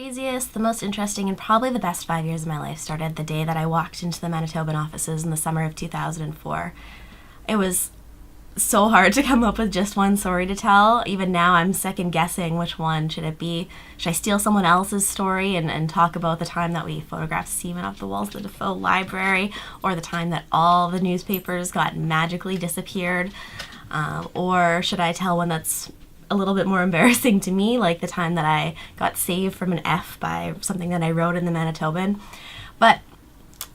craziest, the most interesting, and probably the best 5 years of my life started the day that I walked into the Manitoban offices in the summer of 2004. It was so hard to come up with just one story to tell. Even now, I'm second guessing which one should it be. Should I steal someone else's story and talk about the time that we photographed semen off the walls of the Defoe Library, or the time that all the newspapers got magically disappeared? Or should I tell one that's a little bit more embarrassing to me, like the time that I got saved from an F by something that I wrote in the Manitoban? But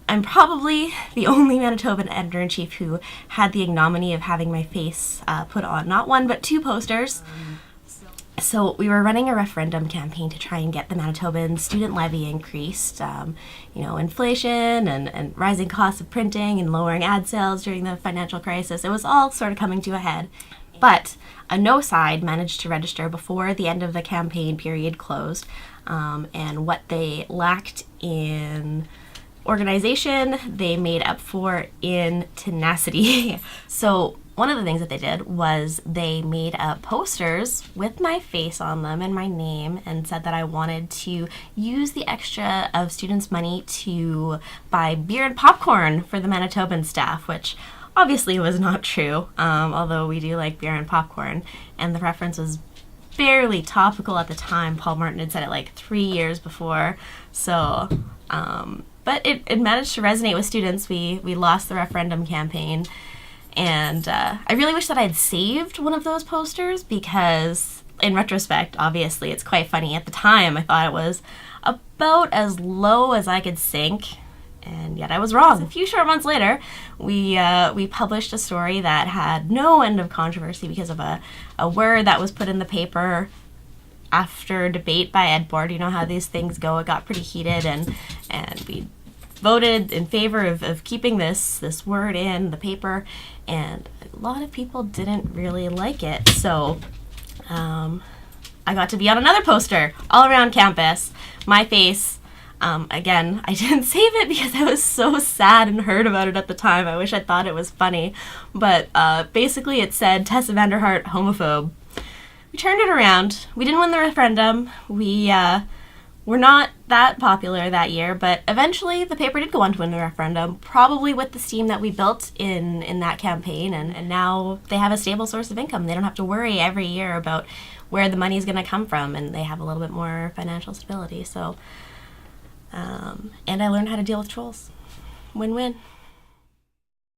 I'm probably the only Manitoban editor-in-chief who had the ignominy of having my face put on not one but two posters. So we were running a referendum campaign to try and get the Manitoban student levy increased. Inflation and rising costs of printing and lowering ad sales during the financial crisis. It was all sort of coming to a head. But a no side managed to register before the end of the campaign period closed. And what they lacked in organization, they made up for in tenacity. So one of the things that they did was they made up posters with my face on them and my name, and said that I wanted to use the extra of students' money to buy beer and popcorn for the Manitoban staff, which obviously was not true, although we do like beer and popcorn. And the reference was barely topical at the time. Paul Martin had said it like 3 years before. So, but it managed to resonate with students. We lost the referendum campaign. And I really wish that I had saved one of those posters, because in retrospect, obviously, it's quite funny. At the time, I thought it was about as low as I could sink, and yet I was wrong. A few short months later, we published a story that had no end of controversy because of a word that was put in the paper after debate by Ed Board. You know how these things go. It got pretty heated, and we voted in favor of keeping this word in the paper, and a lot of people didn't really like it. So I got to be on another poster all around campus, my face. Again, I didn't save it because I was so sad and hurt about it at the time. I wish I thought it was funny. But basically it said, Tessa Vanderhart, homophobe. We turned it around. We didn't win the referendum. We were not that popular that year, but eventually the paper did go on to win the referendum, probably with the steam that we built in that campaign, and now they have a stable source of income. They don't have to worry every year about where the money's going to come from, and they have a little bit more financial stability. So, and I learned how to deal with trolls. Win-win.